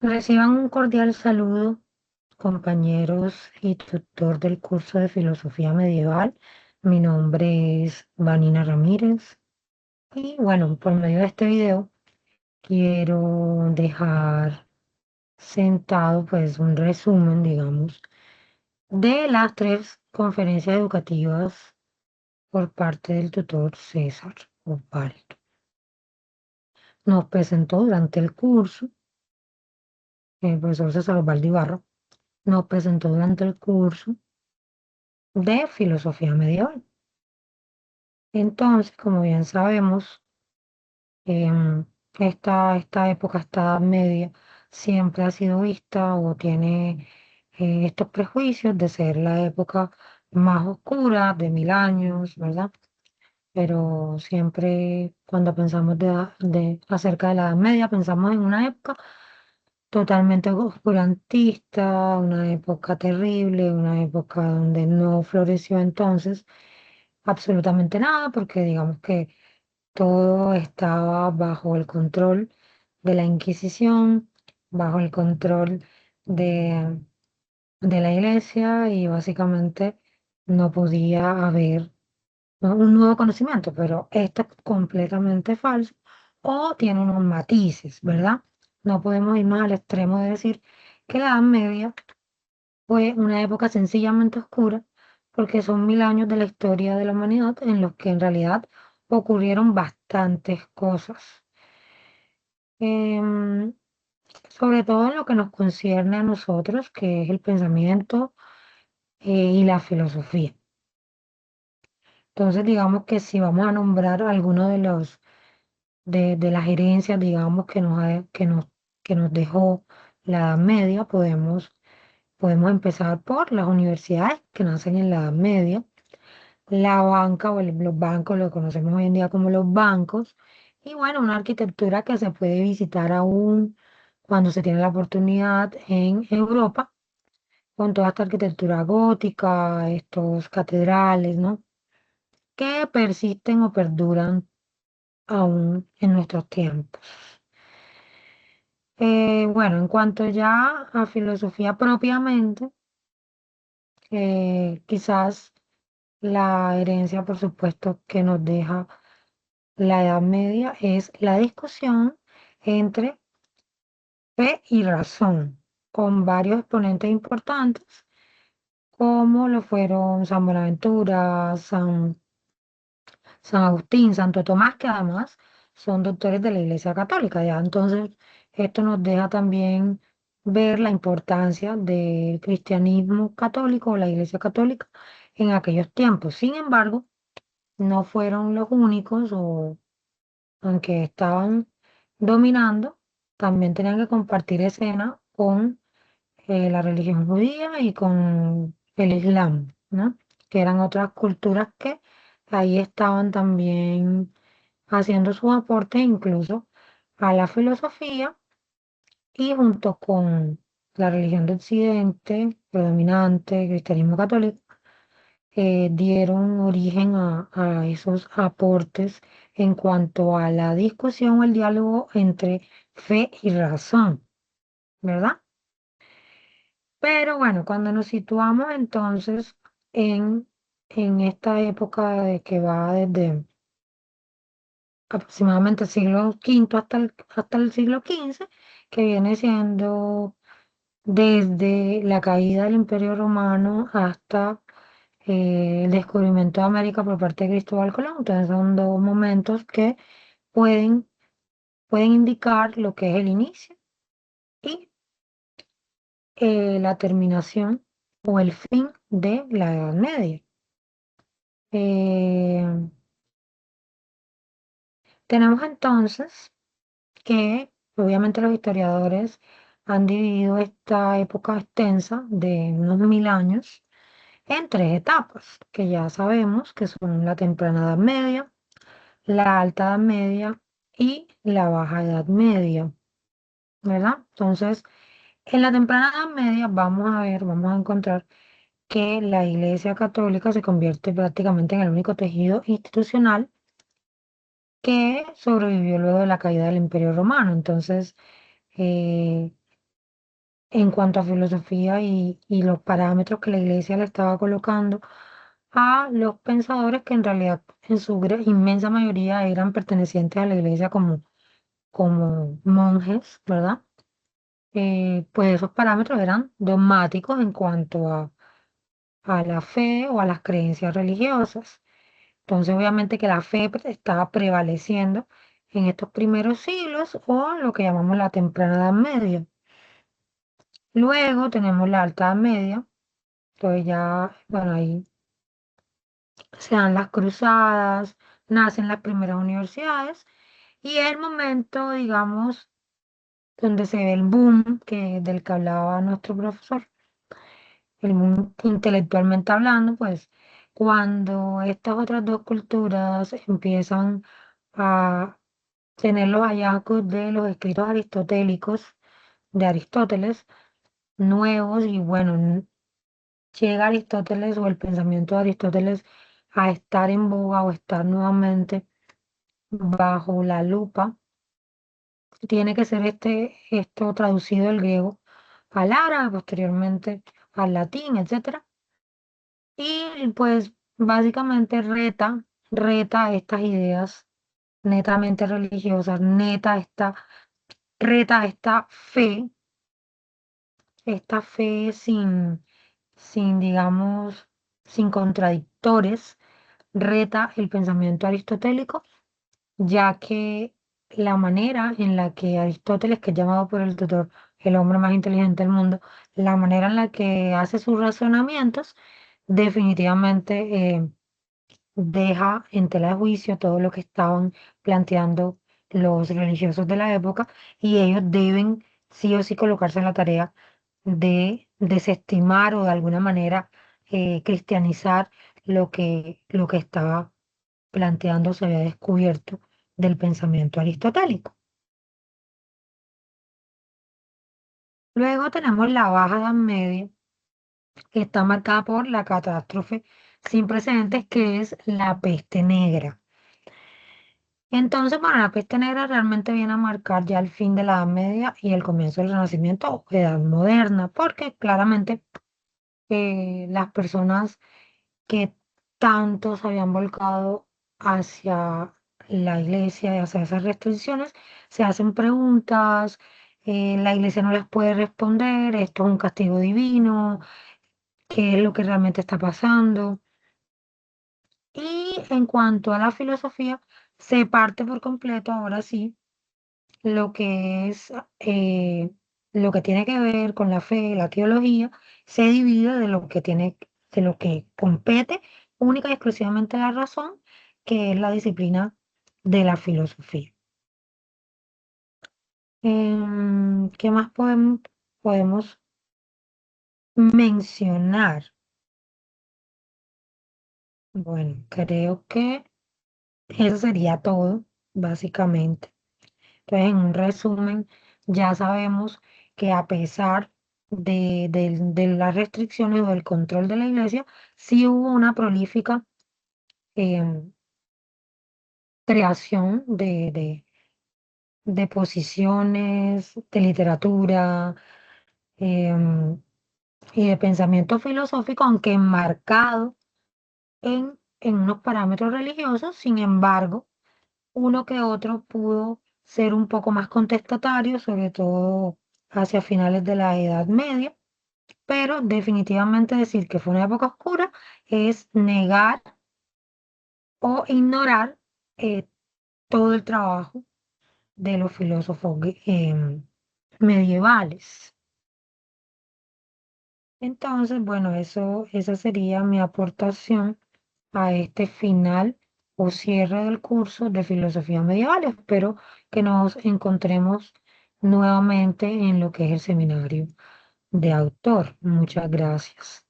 Reciban un cordial saludo, compañeros y tutor del curso de Filosofía Medieval. Mi nombre es Vanina Ramírez y bueno, por medio de este video quiero dejar sentado pues un resumen, digamos, de las tres conferencias educativas por parte del tutor César Osvaldo. Nos presentó durante el curso, el profesor César Osvaldo Ibarra, nos presentó durante el curso de filosofía medieval. Entonces, como bien sabemos, esta época, esta Edad Media, siempre ha sido vista o tiene estos prejuicios de ser la época más oscura de 1000 años, ¿verdad? Pero siempre cuando pensamos acerca de la Edad Media, pensamos en una época totalmente oscurantista, una época terrible, una época donde no floreció entonces absolutamente nada, porque digamos que todo estaba bajo el control de la Inquisición, bajo el control de, de la Iglesia y básicamente no podía haber, ¿no?, un nuevo conocimiento, pero esto es completamente falso o tiene unos matices, ¿verdad? No podemos irnos al extremo de decir que la Edad Media fue una época sencillamente oscura, porque son 1000 años de la historia de la humanidad en los que en realidad ocurrieron bastantes cosas. Em, Sobre todo en lo que nos concierne a nosotros, que es el pensamiento y la filosofía. Entonces, digamos que si vamos a nombrar algunos de las herencias, digamos, que nos dejó la Edad Media, podemos empezar por las universidades que nacen en la Edad Media, la banca los bancos, lo conocemos hoy en día como los bancos, y bueno, una arquitectura que se puede visitar aún cuando se tiene la oportunidad en Europa, con toda esta arquitectura gótica, estos catedrales, ¿no? Que persisten o perduran aún en nuestros tiempos. Bueno, en cuanto ya a filosofía propiamente, quizás la herencia, por supuesto, que nos deja la Edad Media es la discusión entre fe y razón, con varios exponentes importantes, como lo fueron San Buenaventura, San Agustín, Santo Tomás, que además son doctores de la Iglesia Católica. Ya entonces, esto nos deja también ver la importancia del cristianismo católico o la Iglesia Católica en aquellos tiempos. Sin embargo, no fueron los únicos, o aunque estaban dominando, también tenían que compartir escena con la religión judía y con el Islam, ¿no? Que eran otras culturas que ahí estaban también haciendo sus aportes incluso a la filosofía, y junto con la religión de Occidente predominante, el cristianismo católico, dieron origen a esos aportes en cuanto a la discusión o el diálogo entre fe y razón, ¿verdad? Pero bueno, cuando nos situamos entonces en, en esta época de que va desde aproximadamente el siglo quinto hasta el siglo XV, que viene siendo desde la caída del Imperio Romano hasta el descubrimiento de América por parte de Cristóbal Colón. Entonces son dos momentos que pueden, pueden indicar lo que es el inicio y la terminación o el fin de la Edad Media. Eh, Tenemos entonces que, obviamente, los historiadores han dividido esta época extensa de unos 1000 años en tres etapas, que ya sabemos que son la temprana Edad Media, la Alta Edad Media y la Baja Edad Media, ¿verdad? Entonces, en la temprana Edad Media vamos a encontrar que la Iglesia Católica se convierte prácticamente en el único tejido institucional que sobrevivió luego de la caída del Imperio Romano. Entonces, en cuanto a filosofía y los parámetros que la iglesia le estaba colocando a los pensadores que en realidad en su inmensa mayoría eran pertenecientes a la iglesia como monjes, ¿verdad? Pues esos parámetros eran dogmáticos en cuanto a la fe o a las creencias religiosas. Entonces, obviamente que la fe estaba prevaleciendo en estos primeros siglos o lo que llamamos la temprana Edad Media. Luego tenemos la Alta Edad Media, entonces ya, bueno, ahí se dan las cruzadas, nacen las primeras universidades y es el momento, digamos, donde se ve el boom del que hablaba nuestro profesor, el boom intelectualmente hablando, pues cuando estas otras dos culturas empiezan a tener los hallazgos de los escritos aristotélicos de Aristóteles nuevos y bueno, llega Aristóteles o el pensamiento de Aristóteles a estar en boga o estar nuevamente bajo la lupa, tiene que ser esto traducido del griego al árabe, posteriormente al latín, etcétera. Y pues básicamente reta estas ideas netamente religiosas, reta esta fe digamos, sin contradictores, reta el pensamiento aristotélico, ya que la manera en la que Aristóteles, que es llamado por el tutor el hombre más inteligente del mundo, la manera en la que hace sus razonamientos, definitivamente deja en tela de juicio todo lo que estaban planteando los religiosos de la época y ellos deben sí o sí colocarse en la tarea de desestimar o de alguna manera cristianizar lo que estaba planteando, se había descubierto del pensamiento aristotélico. Luego tenemos la Baja Edad Media, que está marcada por la catástrofe sin precedentes, que es la peste negra. Entonces, bueno, la peste negra realmente viene a marcar ya el fin de la Edad Media y el comienzo del Renacimiento o Edad Moderna, porque claramente las personas que tanto se habían volcado hacia la iglesia y hacia esas restricciones, se hacen preguntas, la iglesia no les puede responder, esto es un castigo divino, qué es lo que realmente está pasando. Y en cuanto a la filosofía, se parte por completo, ahora sí, lo que es lo que tiene que ver con la fe, la teología, se divide de lo que compete única y exclusivamente a la razón, que es la disciplina de la filosofía. ¿Qué más podemos mencionar? Bueno, creo que eso sería todo, básicamente. Entonces, en un resumen, ya sabemos que a pesar de las restricciones o del control de la iglesia, sí hubo una prolífica em, creación de posiciones, de literatura em, y de pensamiento filosófico, aunque enmarcado en unos parámetros religiosos. Sin embargo, uno que otro pudo ser un poco más contestatario, sobre todo hacia finales de la Edad Media, pero definitivamente decir que fue una época oscura es negar o ignorar eh, todo el trabajo de los filósofos medievales. Entonces, bueno, esa sería mi aportación a este final o cierre del curso de filosofía medieval. Espero que nos encontremos nuevamente en lo que es el seminario de autor. Muchas gracias.